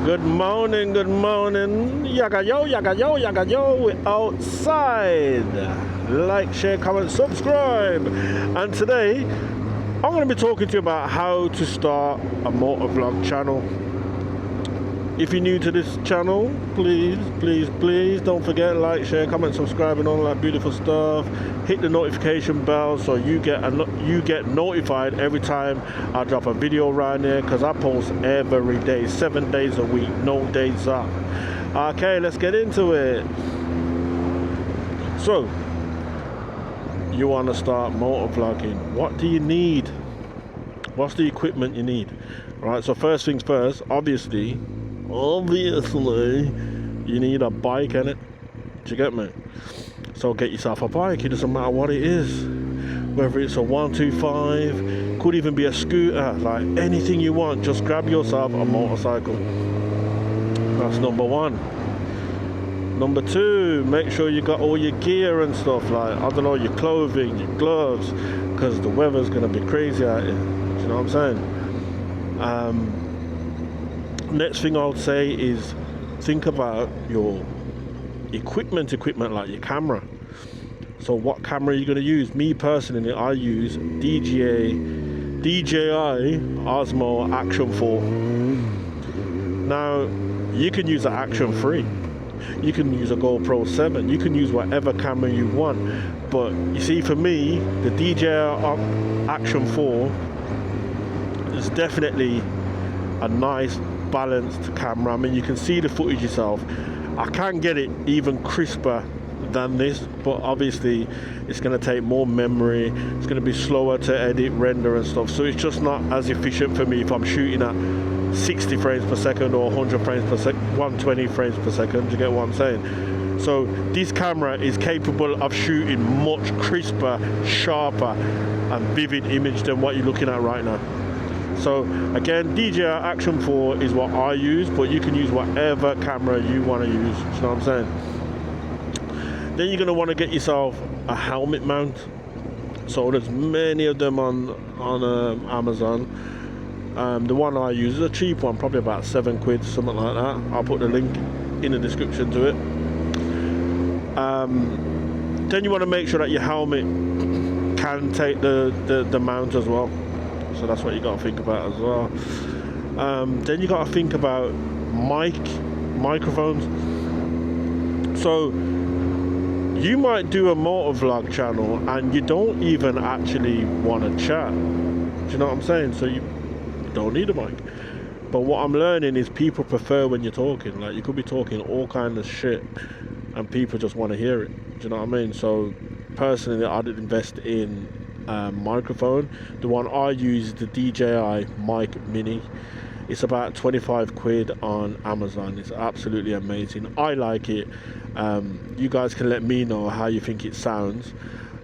Good morning, yaga yo, we're outside. Like, share, comment, subscribe. And today, I'm going to be talking to you about how to start a motovlog channel. If you're new to this channel, please don't forget, like, share, comment, subscribe and all that beautiful stuff. Hit the notification bell so you get notified every time I drop a video around here, because I post every day, 7 days a week, no days off. Okay, let's get into it. So, you want to start motovlogging. What do you need? What's the equipment you need? Right, so first things first, obviously you need a bike in it. Do you get me? So get yourself a bike. It doesn't matter what it is, whether it's a 125, could even be a scooter, like anything you want. Just grab yourself a motorcycle. That's number one. Number two, make sure you got all your gear and stuff, like, I don't know, your clothing, your gloves, because the weather's going to be crazy out here. Do you know what I'm saying? Next thing I would say is think about your equipment like your camera. So what camera are you going to use? Me personally, I use DJI Action 4. Now, you can use an Action 3. You can use a GoPro 7. You can use whatever camera you want. But you see, for me, the DJI Action 4 is definitely a nice balanced camera. I mean, you can see the footage yourself. I can get it even crisper than this, but obviously it's going to take more memory. It's going to be slower to edit, render and stuff, so it's just not as efficient for me if I'm shooting at 60 frames per second or 100 frames per second, 120 frames per second. Do you get what I'm saying? So this camera is capable of shooting much crisper, sharper and vivid image than what you're looking at right now. So again, DJI Action 4 is what I use, but you can use whatever camera you want to use. You know what I'm saying? Then you're going to want to get yourself a helmet mount. So there's many of them on Amazon. The one I use is a cheap one, probably about £7, something like that. I'll put the link in the description to it. Then you want to make sure that your helmet can take the mount as well. So that's what you got to think about as well. Then you got to think about microphones. So you might do a motovlog channel and you don't even actually want to chat. Do you know what I'm saying? So you don't need a mic. But what I'm learning is people prefer when you're talking. Like, you could be talking all kinds of shit and people just want to hear it. Do you know what I mean? So personally, I'd invest in microphone. The one I use is the DJI Mic Mini. It's about £25 on Amazon. It's absolutely amazing. I like it. You guys can let me know how you think it sounds.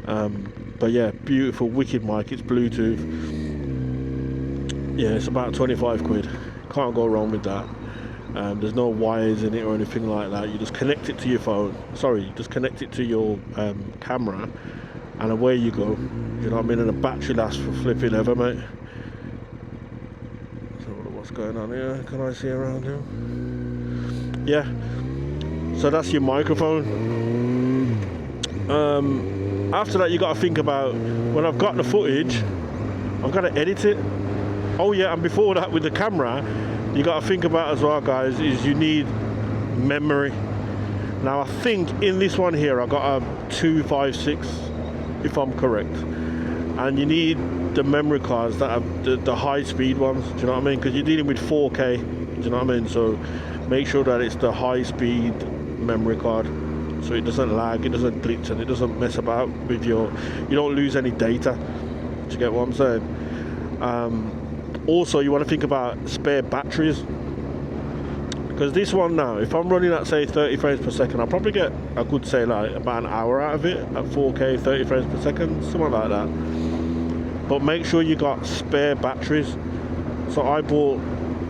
But yeah, beautiful, wicked mic. It's Bluetooth. Yeah, it's about £25. Can't go wrong with that. There's no wires in it or anything like that. You just connect it to your phone. Sorry, just connect it to your camera, and away you go. You know what I mean? And the battery lasts for flipping ever, mate. So what's going on here? Can I see around here? Yeah. So that's your microphone. After that, you got to think about, when I've got the footage, I've got to edit it. Oh yeah, and before that, with the camera, you got to think about as well, guys, is you need memory. Now I think in this one here, I got a 256, if I'm correct. And you need the memory cards that have the high speed ones. Do you know what I mean? Because you're dealing with 4K. Do you know what I mean? So make sure that it's the high speed memory card, so it doesn't lag, it doesn't glitch, and it doesn't mess about with you don't lose any data. Do you get what I'm saying? Also, you want to think about spare batteries, because this one now, if I'm running at say 30 frames per second, I'll probably get a good, say, like about an hour out of it at 4K 30 frames per second, something like that. But make sure you got spare batteries. So I bought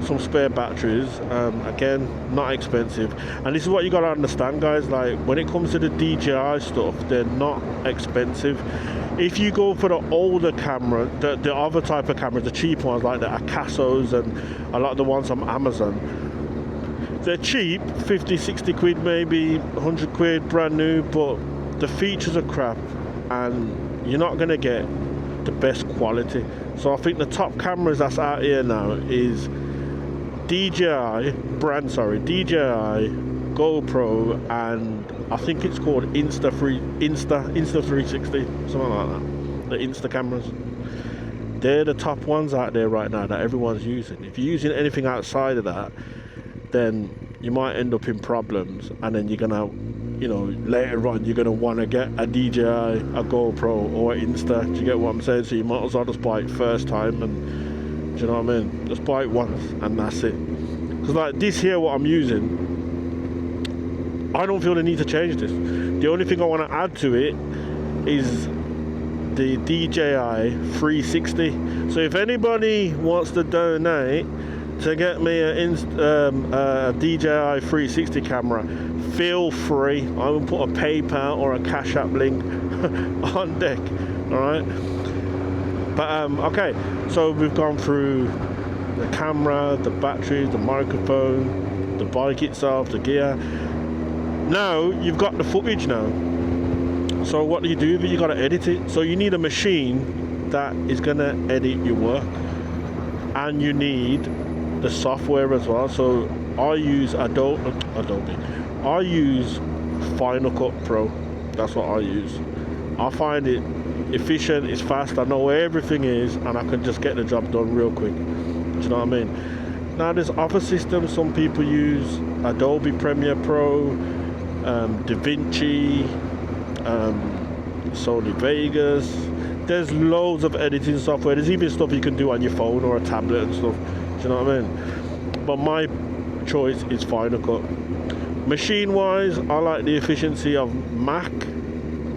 some spare batteries. Again, not expensive, and this is what you got to understand, guys. Like, when it comes to the DJI stuff, they're not expensive. If you go for the older camera, the other type of cameras, the cheap ones like the Akasos and a lot of the ones on Amazon, they're cheap, 50, 60 quid maybe, 100 quid brand new, but the features are crap and you're not going to get the best quality. So I think the top cameras that's out here now is DJI, GoPro, and I think it's called Insta360, something like that. The Insta cameras. They're the top ones out there right now that everyone's using. If you're using anything outside of that, then you might end up in problems, and then you're gonna, you know, later on you're gonna want to get a DJI, a GoPro, or an Insta. Do you get what I'm saying? So you might as well just buy it first time, and do you know what I mean? Just buy it once and that's it. Because like this here, what I'm using, I don't feel the need to change this. The only thing I want to add to it is the DJI 360. So if anybody wants to donate to get me a DJI 360 camera, feel free. I will put a PayPal or a Cash App link on deck. All right. But okay, so we've gone through the camera, the batteries, the microphone, the bike itself, the gear. Now you've got the footage now. So what do? You got to edit it. So you need a machine that is going to edit your work, and you need the software as well. So I use Adobe. I use Final Cut Pro. That's what I use. I find it efficient, it's fast, I know where everything is, and I can just get the job done real quick. Do you know what I mean? Now there's other systems. Some people use Adobe Premiere Pro, DaVinci, Sony Vegas. There's loads of editing software. There's even stuff you can do on your phone or a tablet and stuff. Do you know what I mean? But my choice is Final Cut. Machine wise, I like the efficiency of Mac.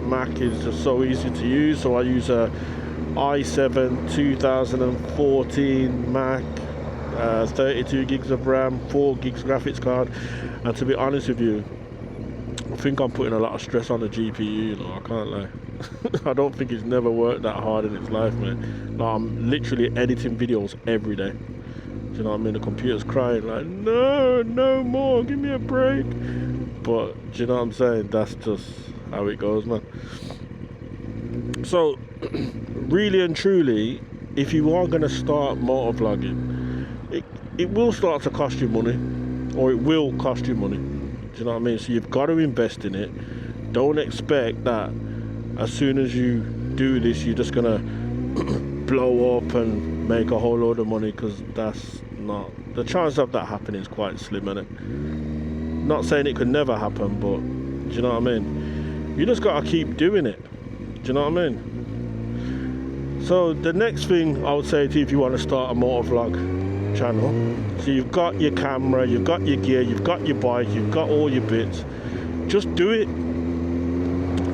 Mac is just so easy to use. So I use a i7 2014 Mac, 32 gigs of RAM, 4 gigs graphics card. And to be honest with you, I think I'm putting a lot of stress on the GPU, you know, I can't lie. I don't think it's never worked that hard in its life, man. Like, I'm literally editing videos every day. Do you know what I mean? The computer's crying like, no more, give me a break. But do you know what I'm saying? That's just how it goes, man. So really and truly, if you are going to start motovlogging, it will start to cost you money, or it will cost you money. Do you know what I mean? So you've got to invest in it. Don't expect that as soon as you do this you're just gonna blow up and make a whole load of money, because that's not, the chance of that happening is quite slim, isn't it? Not saying it could never happen, but do you know what I mean? You just gotta keep doing it. Do you know what I mean? So the next thing I would say to you, if you want to start a motovlog channel, so you've got your camera, you've got your gear, you've got your bike, you've got all your bits, just do it.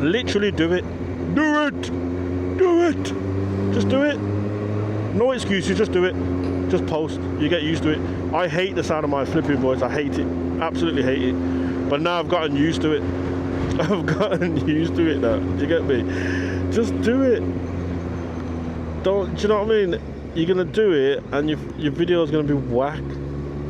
Literally do it. Do it. Just do it. No excuses, just do it. Just post. You get used to it. I hate the sound of my flipping voice. I hate it. Absolutely hate it. But now I've gotten used to it. I've gotten used to it now. Do you get me? Just do it. Do you know what I mean? You're gonna do it, and your video is gonna be whack.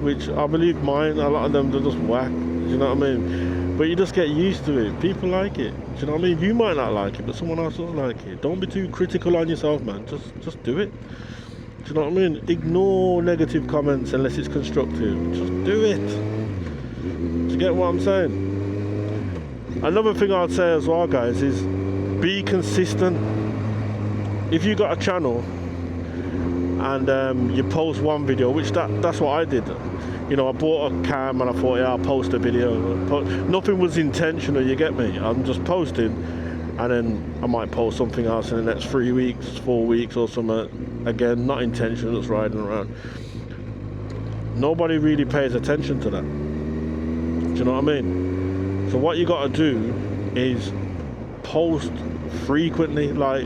Which I believe mine, a lot of them, they're just whack. Do you know what I mean? But you just get used to it. People like it. Do you know what I mean? You might not like it, but someone else doesn't like it. Don't be too critical on yourself, man. Just do it. Do you know what I mean? Ignore negative comments unless it's constructive. Just do it. Do you get what I'm saying? Another thing I'd say as well, guys, is be consistent. If you got a channel and you post one video, which that's what I did. You know, I bought a cam and I thought, yeah, I'll post a video. Nothing was intentional, you get me? I'm just posting, and then I might post something else in the next 3 weeks, 4 weeks or something. Again, not intentional, just riding around. Nobody really pays attention to that. Do you know what I mean? So what you got to do is post frequently. Like,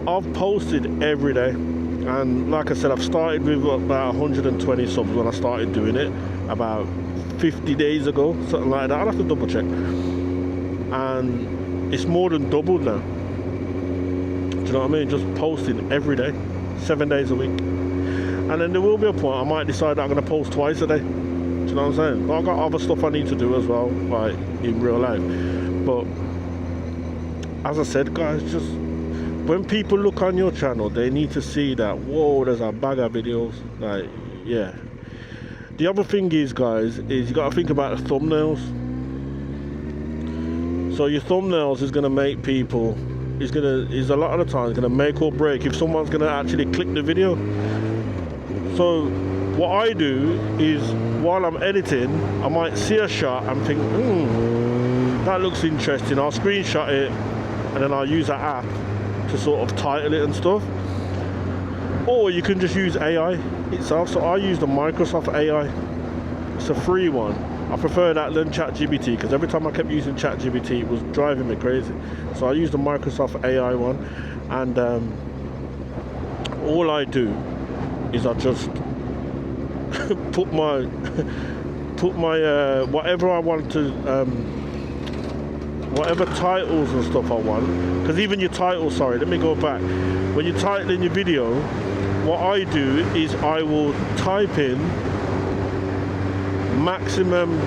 I've posted every day. And like I said, I've started with about 120 subs when I started doing it about 50 days ago, something like that. I'll have to double check. And it's more than doubled now. Do you know what I mean? Just posting every day, 7 days a week. And then there will be a point I might decide that I'm going to post twice a day. Do you know what I'm saying? But I've got other stuff I need to do as well, like in real life. But as I said, guys, just when people look on your channel, they need to see that, whoa, there's a bag of videos. Like, yeah. The other thing is, guys, is you got to think about the thumbnails. So your thumbnails is going to make people, is a lot of the time going to make or break if someone's going to actually click the video. So what I do is, while I'm editing, I might see a shot and think, that looks interesting. I'll screenshot it and then I'll use that app to sort of title it and stuff. Or you can just use AI itself. So I use the Microsoft AI. It's a free one. I prefer that than ChatGPT, because every time I kept using ChatGPT, it was driving me crazy. So I use the Microsoft AI one, and all I do is I just put my whatever I want to, whatever titles and stuff I want. Because even your titles, sorry, let me go back. When you title in your video, what I do is I will type in maximum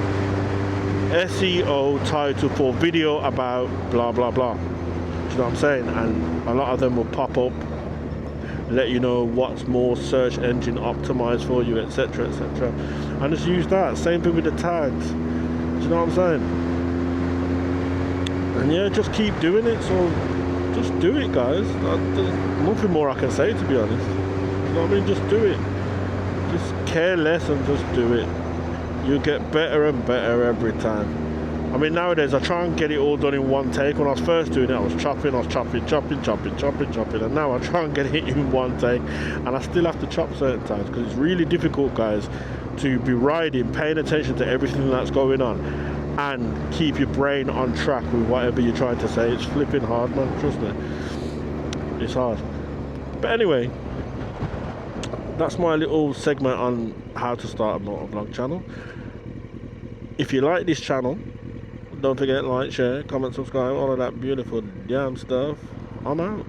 SEO title for video about blah blah blah. Do you know what I'm saying? And a lot of them will pop up, let you know what's more search engine optimized for you, etc, etc. And just use that. Same thing with the tags. Do you know what I'm saying? And yeah, just keep doing it. So just do it, guys. There's nothing more I can say, to be honest. You know what I mean? Just do it. Just care less and just do it. You get better and better every time. I mean, nowadays I try and get it all done in one take. When I was first doing it, I was chopping, and now I try and get it in one take, and I still have to chop certain times, because it's really difficult, guys, to be riding, paying attention to everything that's going on, and keep your brain on track with whatever you're trying to say. It's flipping hard, man, trust me. It's hard. But anyway, that's my little segment on how to start a motovlog channel. If you like this channel, don't forget to like, share, comment, subscribe, all of that beautiful damn stuff. I'm out.